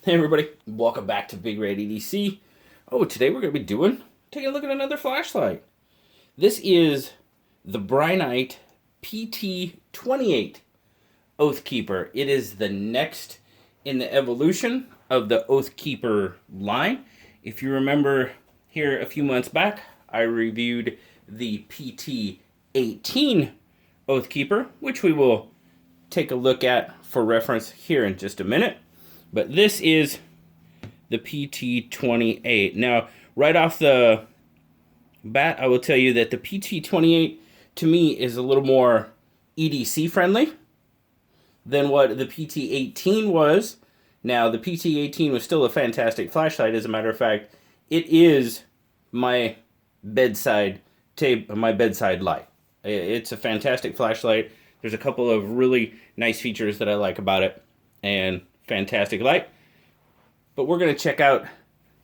Hey everybody, welcome back to BigRedEDC. Oh, today we're going to be taking a look at another flashlight. This is the Brinyte PT28 Oathkeeper. It is the next in the evolution of the Oathkeeper line. If you remember here a few months back, I reviewed the PT18 Oathkeeper, which we will take a look at for reference here in just a minute. But this is the PT28. Now, right off the bat, I will tell you that the PT28 to me is a little more EDC friendly than what the PT18 was. Now, the PT18 was still a fantastic flashlight. As a matter of fact, it is my bedside light. It's a fantastic flashlight. There's a couple of really nice features that I like about it, and fantastic light. But we're going to check out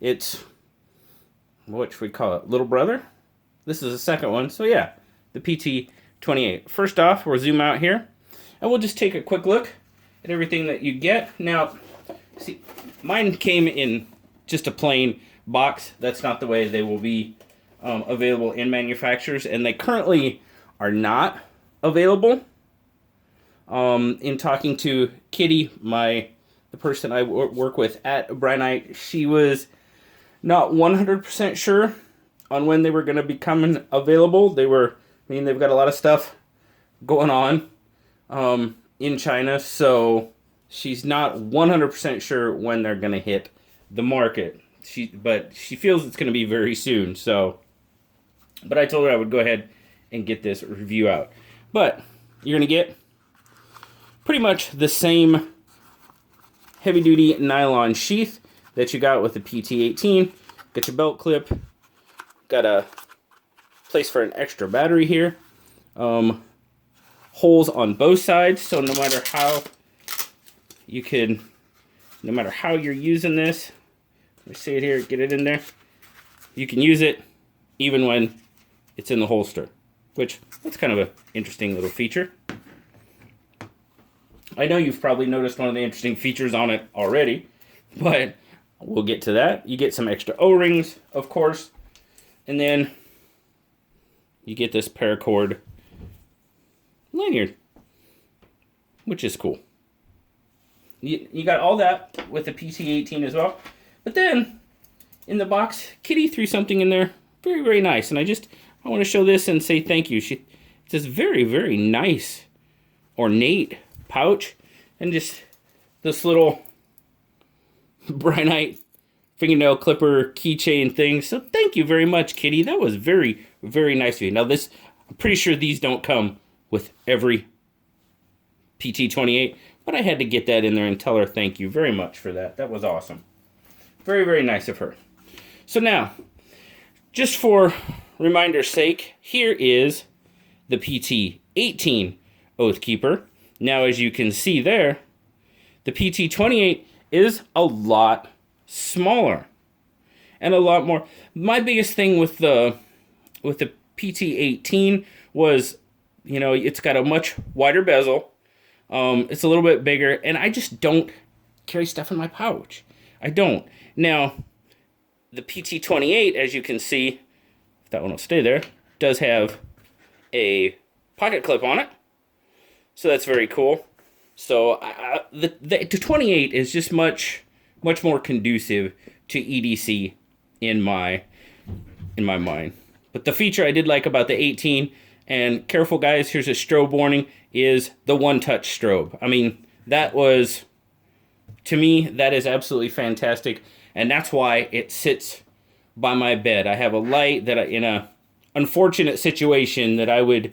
its, what should we call it, little brother? This is the second one. So yeah, the PT28. First off, we'll zoom out here, and we'll just take a quick look at everything that you get. Now, see, mine came in just a plain box. That's not the way they will be available in manufacturers, and they currently are not available. In talking to Kitty, the person I work with at Brinyte, she was not 100% sure on when they were going to be coming available. They've got a lot of stuff going on in China, so she's not 100% sure when they're going to hit the market. But she feels it's going to be very soon. But I told her I would go ahead and get this review out. But you're going to get pretty much the same heavy-duty nylon sheath that you got with the PT18. Got your belt clip. Got a place for an extra battery here. Holes on both sides, so no matter how you're using this, let me see it here, get it in there. You can use it even when it's in the holster, which that's kind of an interesting little feature. I know you've probably noticed one of the interesting features on it already, but we'll get to that. You get some extra O-rings, of course, and then you get this paracord lanyard, which is cool. You got all that with the PT18 as well, but then in the box, Kitty threw something in there very, very nice, and I want to show this and say thank you. It's this very, very nice, ornate pouch, and just this little Brinyte fingernail clipper keychain thing. So thank you very much, Kitty. That was very, very nice of you. Now I'm pretty sure these don't come with every PT28, but I had to get that in there and tell her thank you very much for that. That was awesome. Very, very nice of her. So now, just for reminder's sake, here is the PT18 Oathkeeper. Now, as you can see there, the PT28 is a lot smaller and a lot more. My biggest thing with the PT18 was, it's got a much wider bezel. It's a little bit bigger, and I just don't carry stuff in my pouch. I don't. Now, the PT28, as you can see, if that one will stay there, does have a pocket clip on it. So that's very cool. So the 28 is just much more conducive to EDC in my mind. But the feature I did like about the 18, and careful guys, here's a strobe warning, is the one-touch strobe. I mean, to me, that is absolutely fantastic, and that's why it sits by my bed. I have a light that in a unfortunate situation that I would,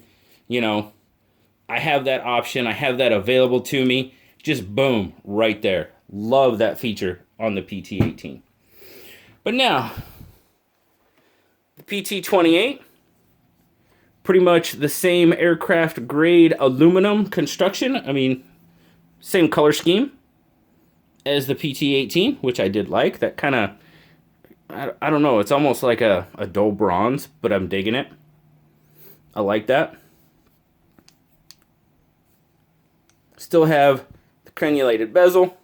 I have that option. I have that available to me. Just boom, right there. Love that feature on the PT18. But now, the PT28, pretty much the same aircraft grade aluminum construction. I mean, same color scheme as the PT18, which I did like. That kind of, I don't know, it's almost like a dull bronze, but I'm digging it. I like that. Still have the crenulated bezel.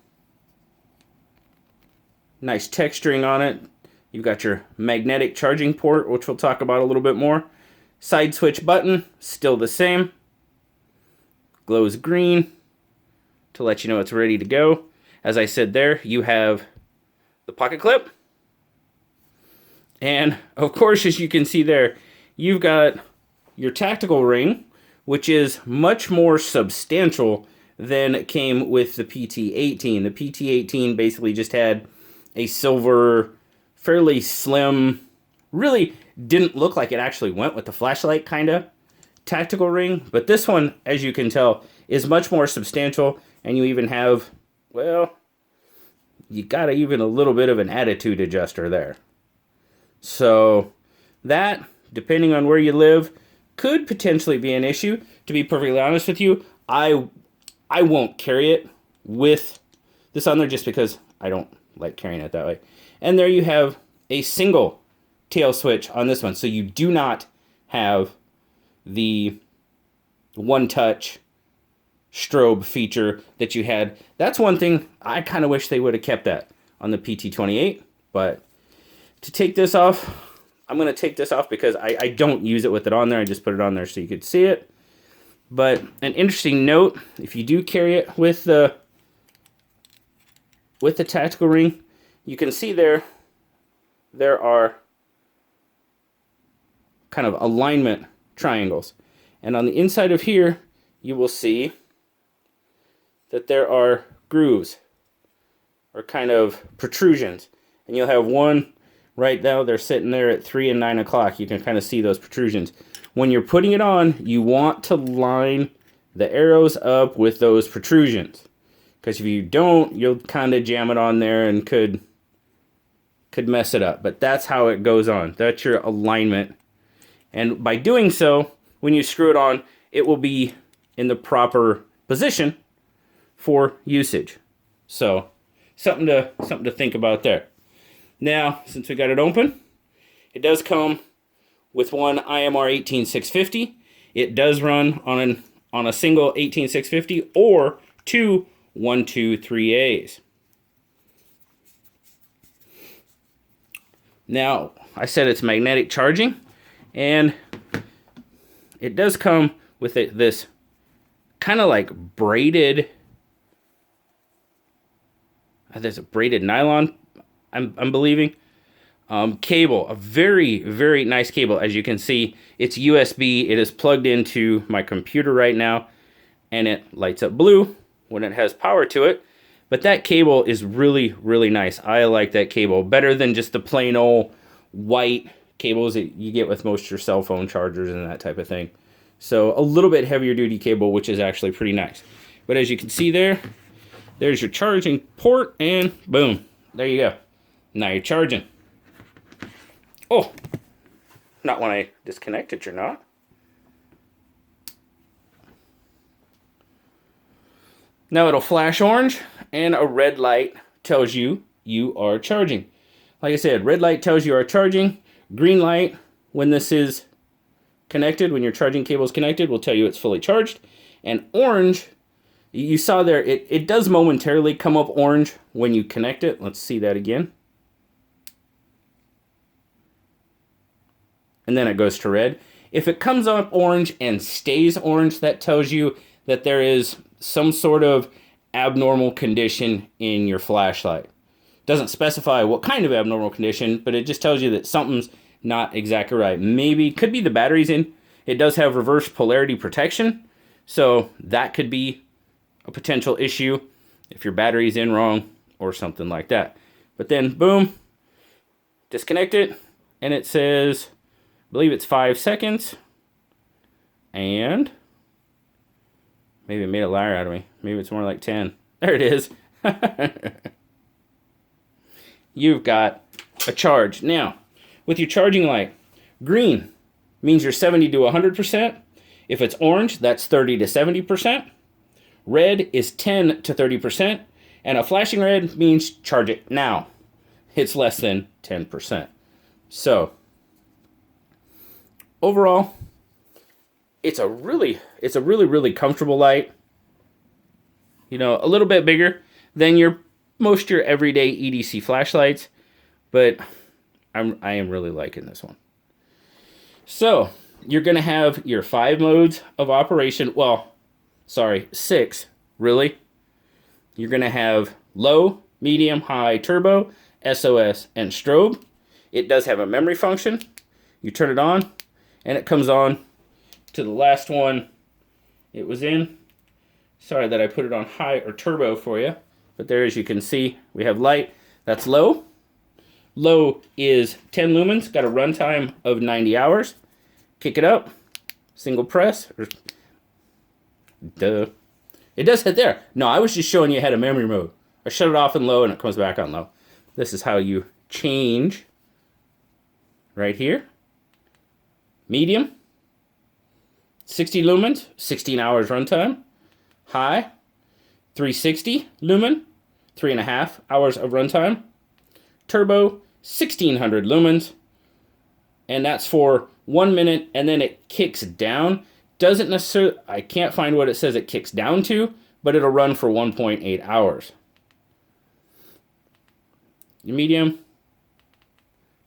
Nice texturing on it. You've got your magnetic charging port, which we'll talk about a little bit more. Side switch button, still the same. Glows green to let you know it's ready to go. As I said there, you have the pocket clip. And of course, as you can see there, you've got your tactical ring, which is much more substantial than it came with the PT18. The PT18 basically just had a silver, fairly slim, really didn't look like it actually went with the flashlight kind of tactical ring. But this one, as you can tell, is much more substantial. And you even have, well, you got even a little bit of an attitude adjuster there. So that, depending on where you live, could potentially be an issue. To be perfectly honest with you, I won't carry it with this on there just because I don't like carrying it that way. And there you have a single tail switch on this one. So you do not have the one-touch strobe feature that you had. That's one thing I kind of wish they would have kept that on the PT28. But to take this off, I'm going to take this off because I don't use it with it on there. I just put it on there so you could see it. But an interesting note, if you do carry it with the tactical ring, you can see there are kind of alignment triangles. And on the inside of here, you will see that there are grooves or kind of protrusions. And you'll have one right now, they're sitting there at 3 and 9 o'clock. You can kind of see those protrusions. When you're putting it on, you want to line the arrows up with those protrusions. Because if you don't, you'll kind of jam it on there and could mess it up. But that's how it goes on. That's your alignment. And by doing so, when you screw it on, it will be in the proper position for usage. So, something to think about there. Now, since we got it open, it does come with one IMR 18650. It does run on a single 18650 or two 123As. Now, I said it's magnetic charging, and it does come with this kind of like braided, there's a braided nylon, I'm believing, cable. A very, very nice cable. As you can see, it's USB. It is plugged into my computer right now, and it lights up blue when it has power to it. But that cable is really, really nice. I like that cable better than just the plain old white cables that you get with most of your cell phone chargers and that type of thing. So a little bit heavier duty cable, which is actually pretty nice. But as you can see there's your charging port, and boom, there you go. Now you're charging. Oh, not when I disconnect it, you're not. Now it'll flash orange, and a red light tells you you are charging. Like I said, red light tells you are charging. Green light, when this is connected, when your charging cable is connected, will tell you it's fully charged. And orange, you saw there, it does momentarily come up orange when you connect it. Let's see that again. And then it goes to red. If it comes up orange and stays orange, that tells you that there is some sort of abnormal condition in your flashlight. Doesn't specify what kind of abnormal condition, but it just tells you that something's not exactly right. Maybe, could be the batteries in. It does have reverse polarity protection, so that could be a potential issue if your battery's in wrong or something like that. But then, boom, disconnect it, and it says, I believe it's 5 seconds, and maybe it made a liar out of me. Maybe it's more like 10. There it is. You've got a charge. Now, with your charging light, green means you're 70 to 100%. If it's orange, that's 30 to 70%. Red is 10 to 30%. And a flashing red means charge it now. It's less than 10%. So, overall, it's a really, really comfortable light. You know, a little bit bigger than your most your everyday EDC flashlights, but I am really liking this one. So you're going to have your 5 modes of operation. Well, sorry, 6, really. You're going to have low, medium, high, turbo, SOS, and strobe. It does have a memory function. You turn it on, and it comes on to the last one it was in. Sorry that I put it on high or turbo for you, but there, as you can see, we have light. That's low. Low is 10 lumens, got a runtime of 90 hours. Kick it up, single press. Duh. It does hit there. No, I was just showing you how to memory mode. I shut it off in low and it comes back on low. This is how you change right here. Medium, 60 lumens, 16 hours runtime. High, 360 lumen, 3.5 hours of runtime. Turbo, 1600 lumens, and that's for 1 minute, and then it kicks down. Doesn't necessarily, I can't find what it says it kicks down to, but it'll run for 1.8 hours. Your medium,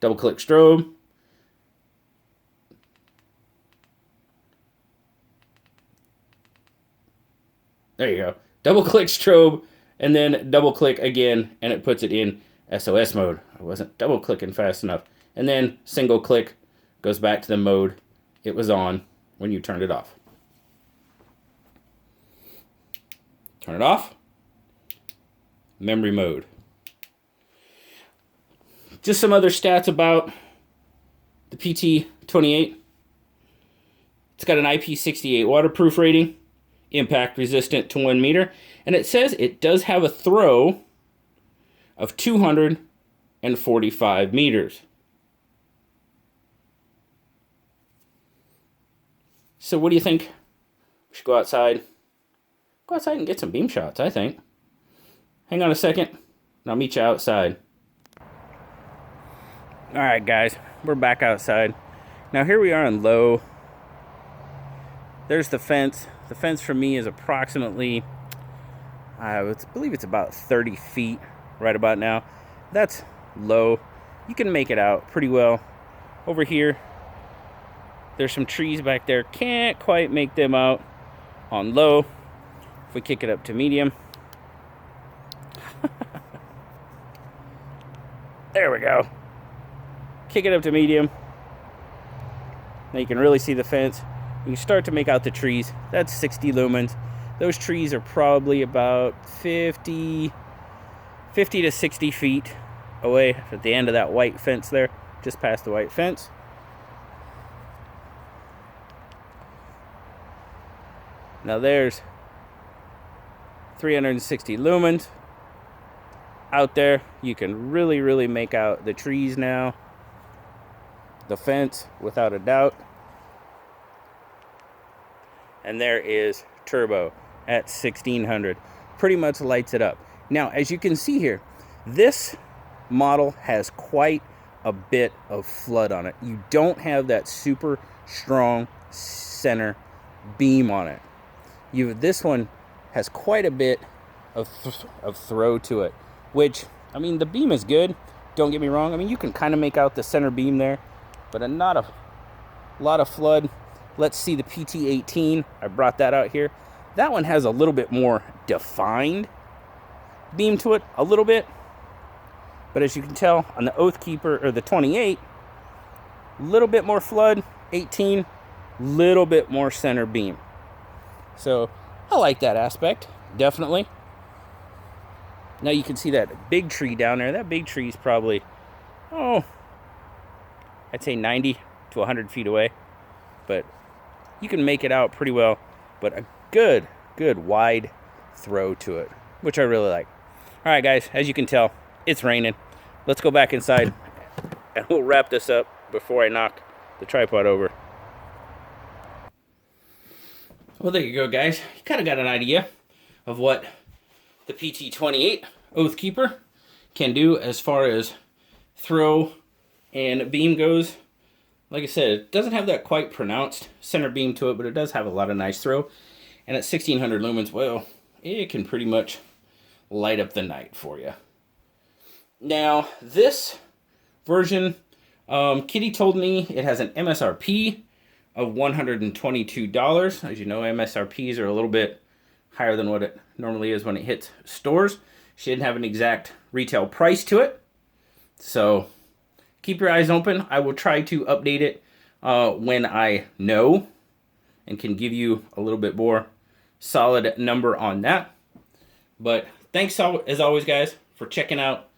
double click strobe. There you go. Double click strobe, and then double click again, and it puts it in SOS mode. I wasn't double clicking fast enough. And then single click goes back to the mode it was on when you turned it off. Turn it off. Memory mode. Just some other stats about the PT28. It's got an IP68 waterproof rating, impact resistant to 1 meter, and it says it does have a throw of 245 meters. So what do you think? We should go outside. Go outside and get some beam shots, I think. Hang on a second, and I'll meet you outside. Alright guys, we're back outside. Now here we are on low. There's the fence. The fence for me is approximately, I believe it's about 30 feet right about now. That's low. You can make it out pretty well. Over here, there's some trees back there. Can't quite make them out on low. If we kick it up to medium. There we go. Kick it up to medium. Now you can really see the fence. You start to make out the trees. That's 60 lumens. Those trees are probably about 50 to 60 feet away at the end of that white fence there, just past the white fence. Now there's 360 lumens out there. You can really make out the trees now. The fence, without a doubt. And there is turbo at 1600. Pretty much lights it up. Now, as you can see here, this model has quite a bit of flood on it. You don't have that super strong center beam on it. This one has quite a bit of throw to it, which, I mean, the beam is good. Don't get me wrong. I mean, you can kind of make out the center beam there, but not a lot of flood. Let's see the PT18. I brought that out here. That one has a little bit more defined beam to it, a little bit. But as you can tell on the Oathkeeper, or the 28, a little bit more flood. 18, little bit more center beam. So I like that aspect, definitely. Now you can see that big tree down there. That big tree is probably, I'd say 90 to 100 feet away. But you can make it out pretty well. But a good wide throw to it, which I really like. All right, guys, as you can tell, it's raining. Let's go back inside, and we'll wrap this up before I knock the tripod over. Well, there you go, guys. You kind of got an idea of what the PT28 Oathkeeper can do as far as throw and beam goes. Like I said, it doesn't have that quite pronounced center beam to it, but it does have a lot of nice throw. And at 1600 lumens, well, it can pretty much light up the night for you. Now, this version, Kitty told me it has an MSRP of $122. As you know, MSRPs are a little bit higher than what it normally is when it hits stores. She didn't have an exact retail price to it. So keep your eyes open. I will try to update it when I know and can give you a little bit more solid number on that. But thanks as always, guys, for checking out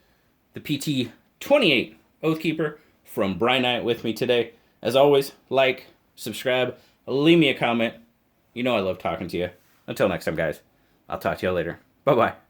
the PT28 Oathkeeper from Brinyte with me today. As always, like, subscribe, leave me a comment. You know I love talking to you. Until next time, guys, I'll talk to you later. Bye-bye.